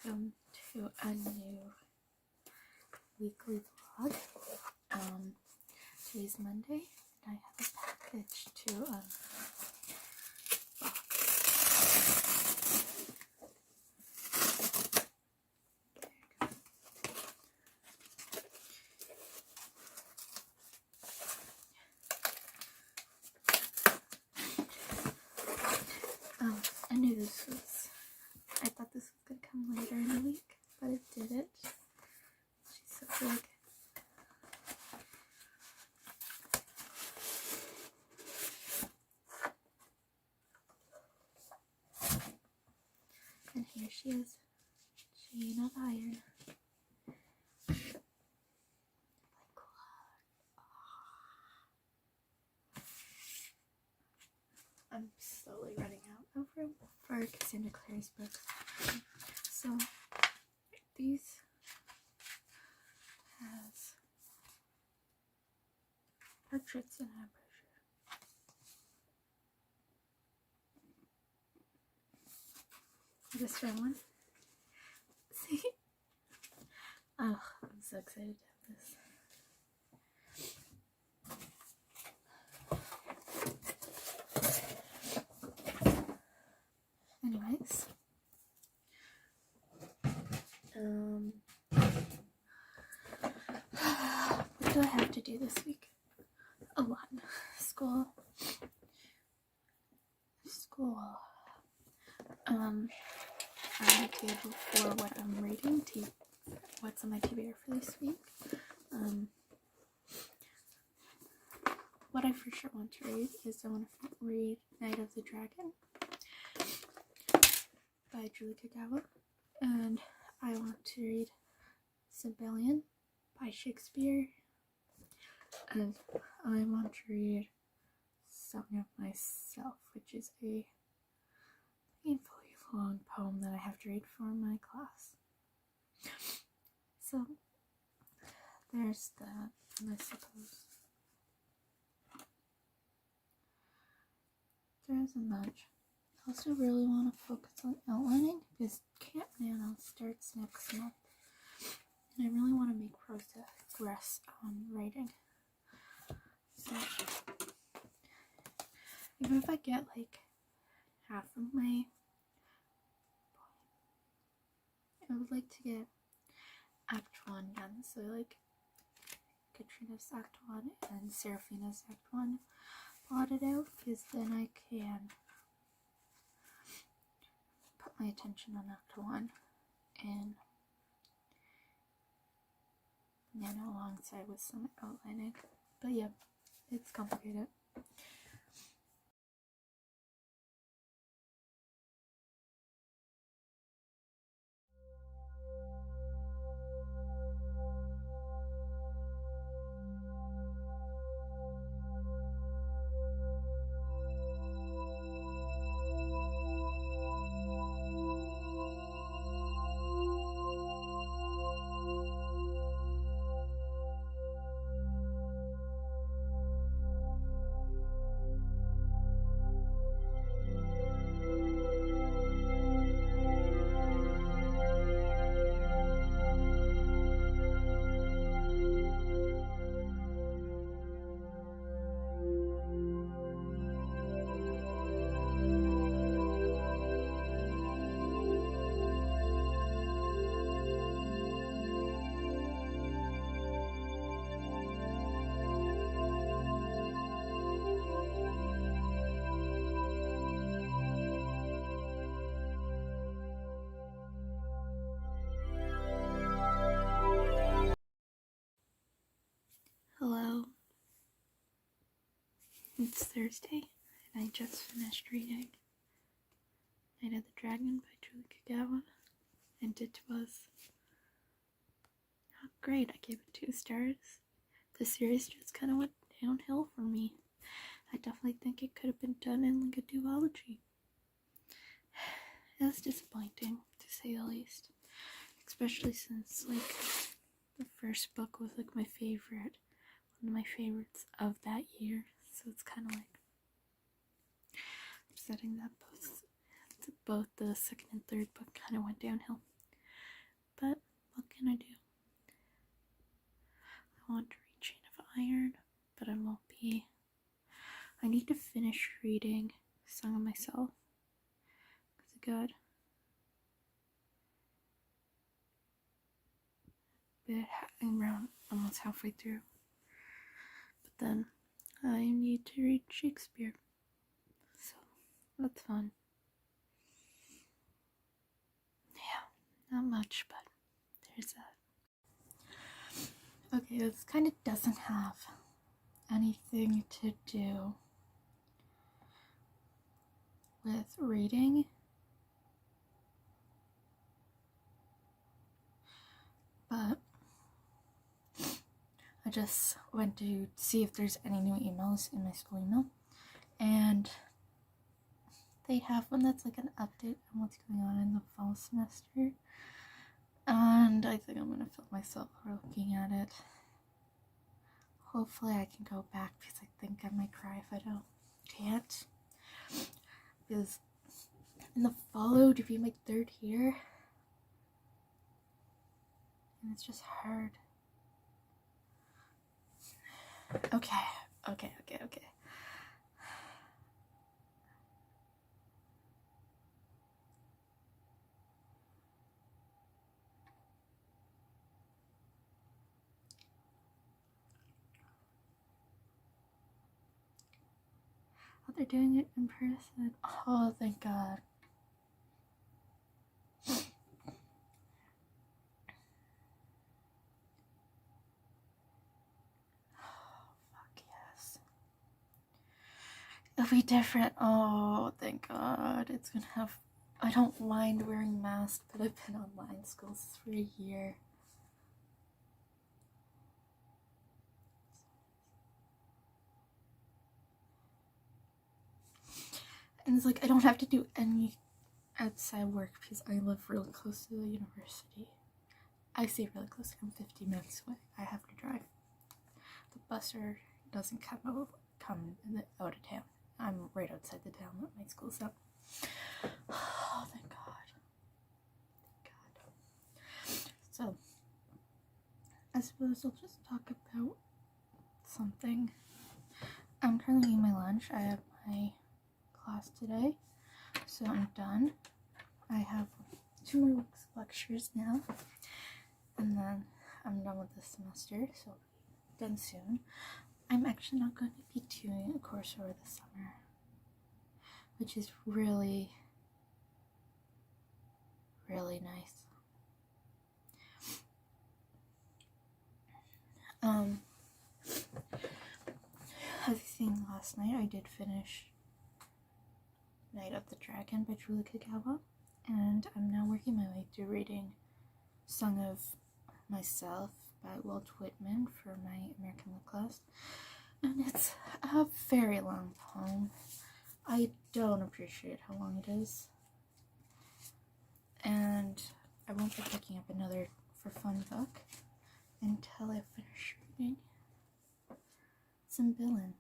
welcome to a new weekly vlog. Today's Monday and I have a package to box. I knew this was, I thought this was going to come later in the week, but it didn't. She's so big. And here she is, chain of iron. I'm slowly running out of room for Cassandra Clare's books. So these has portraits in a brochure. This one. See? Oh, I'm so excited to have this. Anyways, what do I have to do this week? A lot. School. On my table for what I'm reading, what's on my TBR for this week. What I for sure want to read is I want to read Night of the Dragon by Julie Kagawa, and I want to read Cymbeline by Shakespeare, and I want to read Song of Myself, which is a painfully long poem that I have to read for my class. So there's that, and I suppose there isn't much. I also really want to focus on outlining because Camp Nano starts next month, and I really want to make progress on writing. So even if I get like half of my point, I would like to get Act 1 done. So like Katrina's Act 1 and Seraphina's Act 1 plotted out, because then I can put my attention on Act 1 and Nano alongside with some outlining. But yeah, it's complicated. Hello, it's Thursday, and I just finished reading Night of the Dragon by Julie Kagawa, and it was not great. I gave it 2 stars. The series just kind of went downhill for me. I definitely think it could have been done in like a duology. It was disappointing, to say the least, especially since like the first book was like one of my favorites of that year, so it's kind of like upsetting that both the second and third book kind of went downhill. but what can I do? I want to read Chain of Iron, but I won't be. I need to finish reading Song of Myself. It's good. I'm around almost halfway through. But then I need to read Shakespeare. So that's fun. Yeah, not much, but there's that. Okay, this kind of doesn't have anything to do with reading, but I just went to see if there's any new emails in my school email, and they have one that's like an update on what's going on in the fall semester, and I think I'm gonna film myself looking at it. Hopefully I can go back, because I think I might cry if I can't, because in the fall to be my 3rd year, and it's just hard. Okay. Oh, they're doing it in person. Oh, thank God. It'll be different. Oh, thank God. It's gonna have. I don't mind wearing masks, but I've been online schools for a year. And it's like I don't have to do any outside work because I live really close to the university. I say really close, I'm 50 minutes away. I have to drive. The busser doesn't come out of town. I'm right outside the town that my school's at. Oh, thank God. So, I suppose I'll just talk about something. I'm currently eating my lunch. I have my class today, so I'm done. I have 2 more weeks of lectures now, and then I'm done with this semester, so I'll be done soon. I'm actually not going to be doing a course over the summer, which is really, really nice. As you seen last night, I did finish Night of the Dragon by Julie Kagawa, and I'm now working my way through reading Song of Myself by Walt Whitman for my American Lit class, and it's a very long poem. I don't appreciate how long it is, and I won't be picking up another for fun book until I finish reading Cymbeline.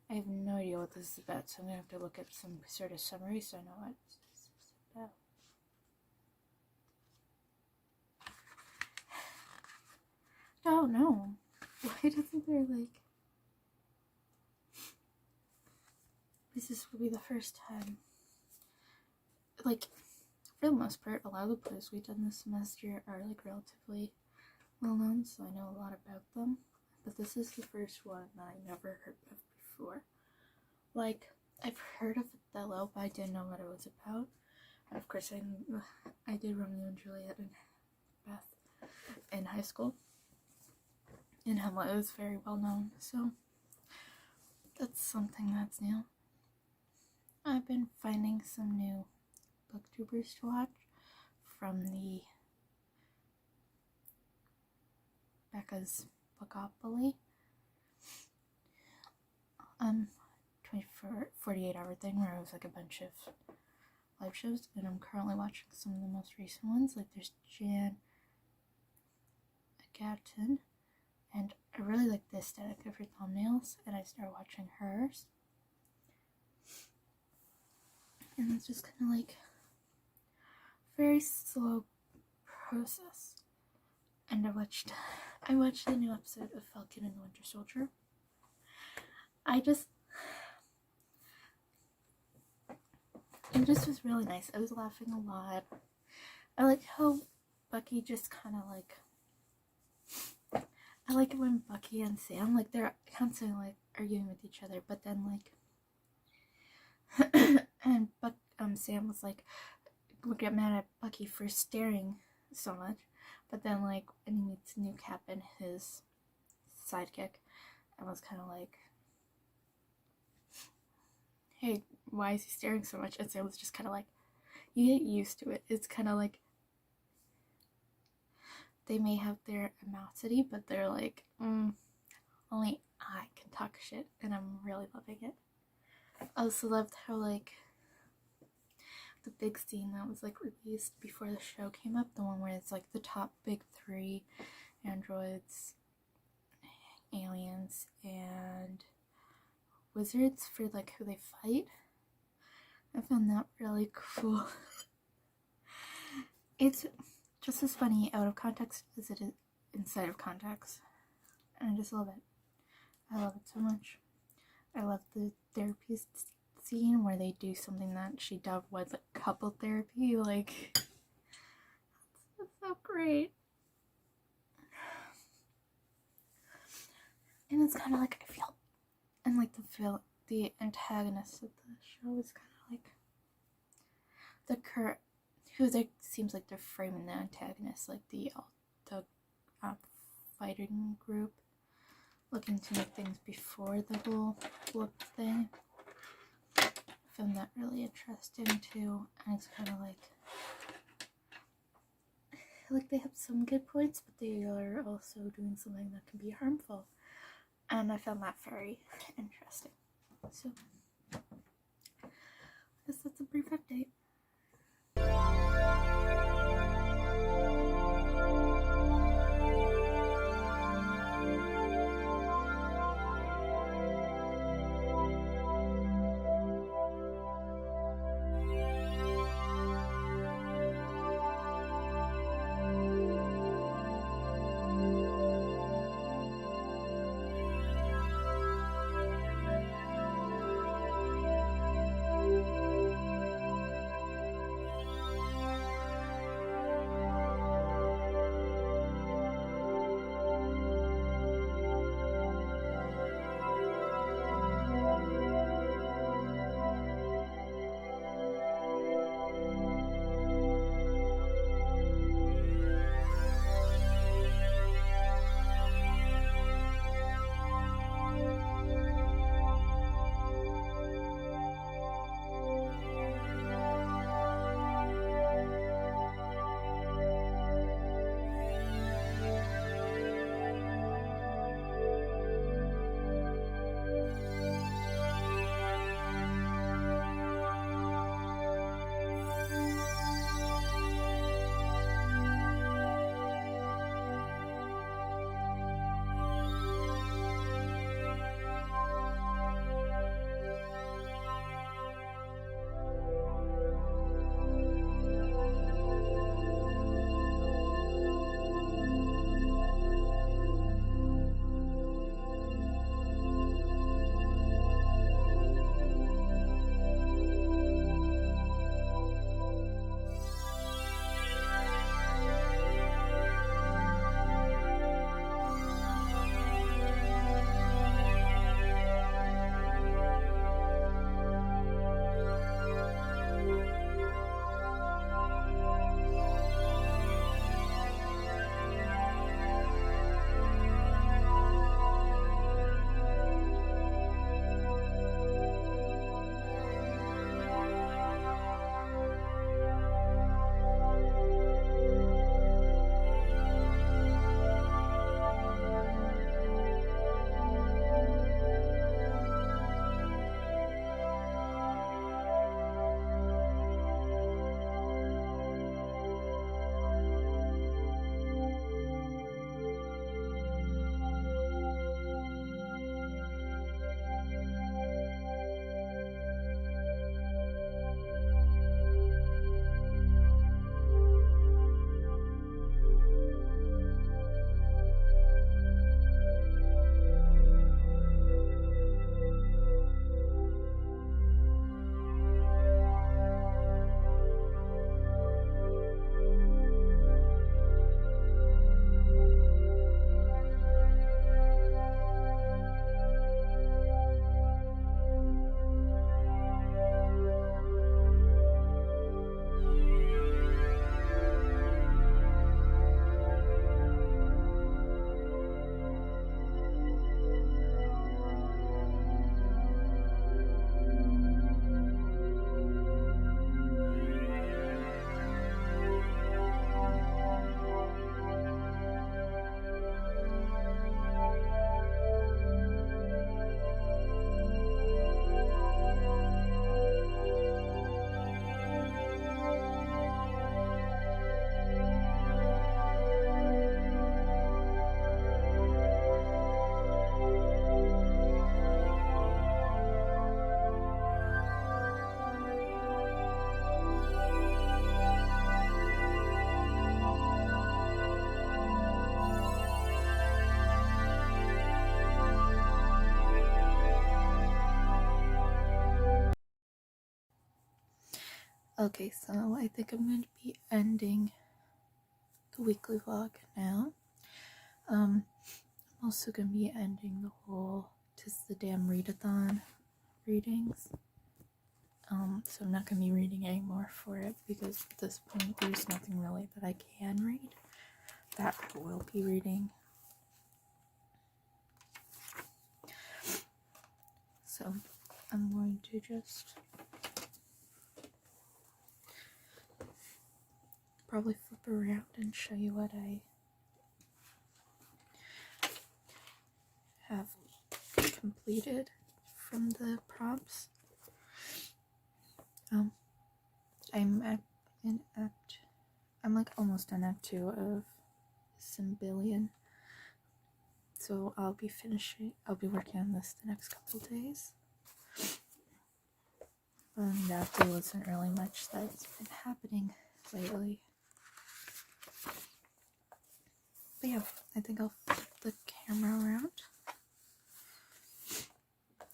I have no idea what this is about, so I'm gonna have to look at some sort of summary so I know what this is about. Oh no, why doesn't there this will be the first time, for the most part, a lot of the plays we've done this semester are relatively well known, so I know a lot about them, but this is the first one that I never heard of before. I've heard of Othello, but I didn't know what it was about. And of course, I did Romeo and Juliet and Beth in high school, and Hamlet is very well known, so that's something that's new. I've been finding some new booktubers to watch from the Becca's Bookopoly 48-hour thing where it was a bunch of live shows, and I'm currently watching some of the most recent ones. There's Jan Gatton, and I really like the aesthetic of her thumbnails, and I started watching hers. And it's just kind of very slow process. And I watched the new episode of Falcon and the Winter Soldier. It just was really nice. I was laughing a lot. I like how Bucky just kind of like, I like it when Bucky and Sam, like, they're constantly like arguing with each other, but then like and Sam was like, would get mad at Bucky for staring so much, but then like when he meets New Cap and his sidekick, I was kind of like, hey, why is he staring so much? And Sam was just kind of like, you get used to it. It's kind of like, they may have their animosity, but they're like, only I can talk shit, and I'm really loving it. I also loved how, like, the big scene that was, like, released before the show came up, the one where it's, like, the top big 3 androids, aliens, and wizards for, like, who they fight. I found that really cool. It's just as funny out of context as it is inside of context. And I just love it. I love it so much. I love the therapy scene where they do something that she dubbed was like couple therapy. Like, that's so great. And it's kind of like, I feel, and like the antagonist of the show is kind of like who they seems like they're framing the antagonist, like the fighting group, looking to make things before the whole whoop thing. I found that really interesting too, and it's kind of like they have some good points, but they are also doing something that can be harmful, and I found that very interesting. So I guess that's a brief update. Okay, so I think I'm going to be ending the weekly vlog now. I'm also going to be ending the whole Tis the Damn Readathon readings. So I'm not going to be reading anymore for it because at this point there's nothing really that I can read that I will be reading. So I'm going to just probably flip around and show you what I have completed from the prompts. I'm like almost on Act 2 of Symbillion. So I'll be working on this the next couple days. There wasn't really much that's been happening lately. But yeah, I think I'll flip the camera around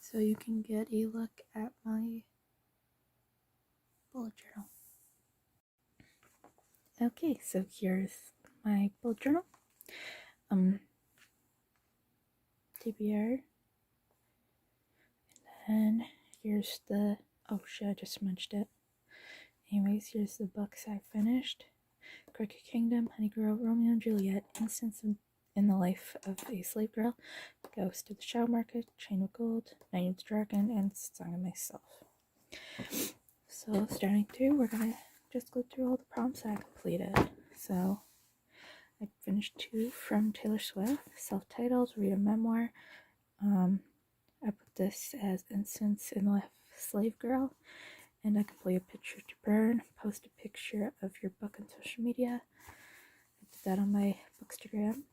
so you can get a look at my bullet journal. Okay, so here's my bullet journal. TBR. And then here's the, oh shit, I just smudged it. Anyways, here's the books I finished. Crooked Kingdom, Honey Girl, Romeo and Juliet, Instance in the Life of a Slave Girl, Ghost of the Shadow Market, Chain of Gold, Night of the Dragon, and Song of Myself. So starting through, we're gonna just go through all the prompts I completed. So I finished 2 from Taylor Swift, self-titled, read a memoir. I put this as Instance in the Life of a Slave Girl, and I complete a picture to burn, post a picture of your book on social media. I did that on my Bookstagram.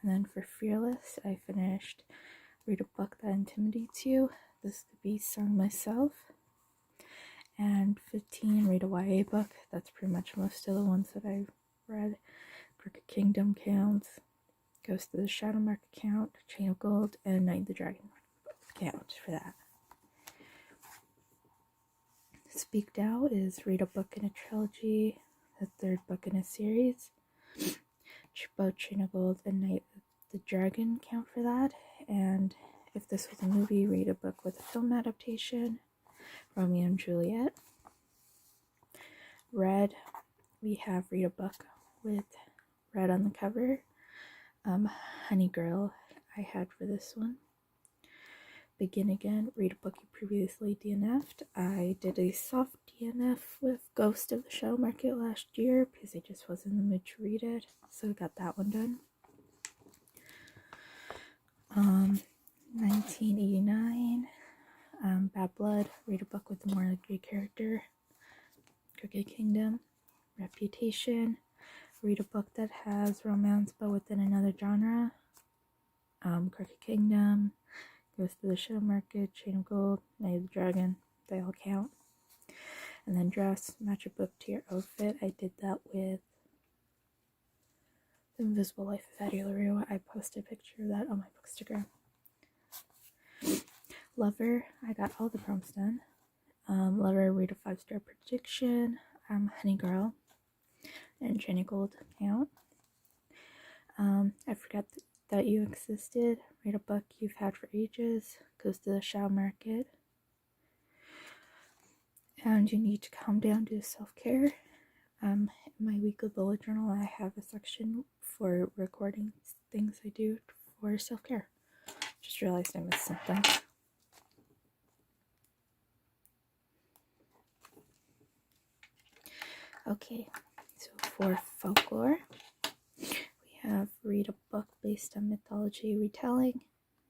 And then for Fearless, I finished Read a Book That Intimidates You. This could be Song Myself. And 15, Read a YA book. That's pretty much most of the ones that I read. Crooked Kingdom counts, Ghost of the Shadow Market count, Chain of Gold, and Night of the Dragon count for that. Speaked Out is read a book in a trilogy, the 3rd book in a series. Both Chain of Gold and Night of the Dragon count for that. And if this was a movie, read a book with a film adaptation. Romeo and Juliet. Red, we have read a book with red on the cover. Honey Girl, I had for this one. Begin Again, read a book you previously DNF'd. I did a soft DNF with Ghost of the Shadow Market last year because I just wasn't in the mood to read it, so I got that one done. 1989, Bad Blood, read a book with a morally gray character. Crooked Kingdom, Reputation, read a book that has romance but within another genre. Crooked Kingdom, Ghost of the Shadow Market, Chain of Gold, Night of the Dragon, they all count. And then dress, match a book to your outfit. I did that with The Invisible Life of Addie LaRue. I posted a picture of that on my Bookstagram. Lover, I got all the prompts done. Lover, read a 5-star prediction. Honey Girl, and Chain of Gold count. I forgot that you existed. Read a book you've had for ages. Goes to the Shadow Market. And you need to calm down, do self-care. In my weekly bullet journal, I have a section for recording things I do for self-care. Just realized I missed something. Okay, so for folklore, we have read a book based on mythology retelling,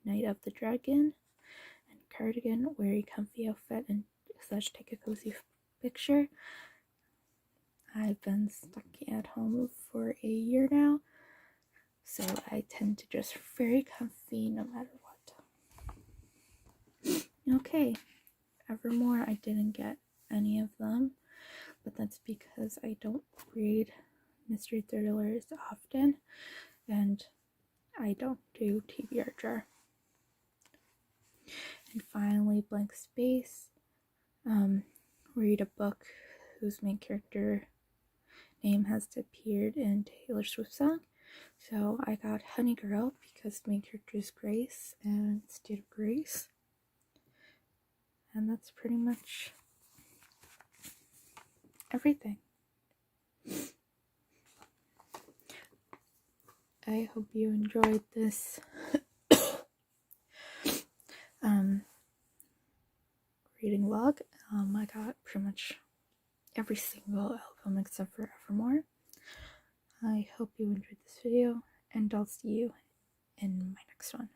Night of the Dragon, and Cardigan, wear a comfy outfit and / take a cozy picture. I've been stuck at home for a year now, so I tend to just very comfy no matter what. Okay, Evermore, I didn't get any of them, but that's because I don't read mystery thrillers often, and I don't do TBR jar. And finally, Blank Space. Read a book whose main character name has appeared in Taylor Swift song. So I got Honey Girl because the main character is Grace and State of Grace. And that's pretty much everything. I hope you enjoyed this reading vlog. I got pretty much every single album except for Evermore. I hope you enjoyed this video, and I'll see you in my next one.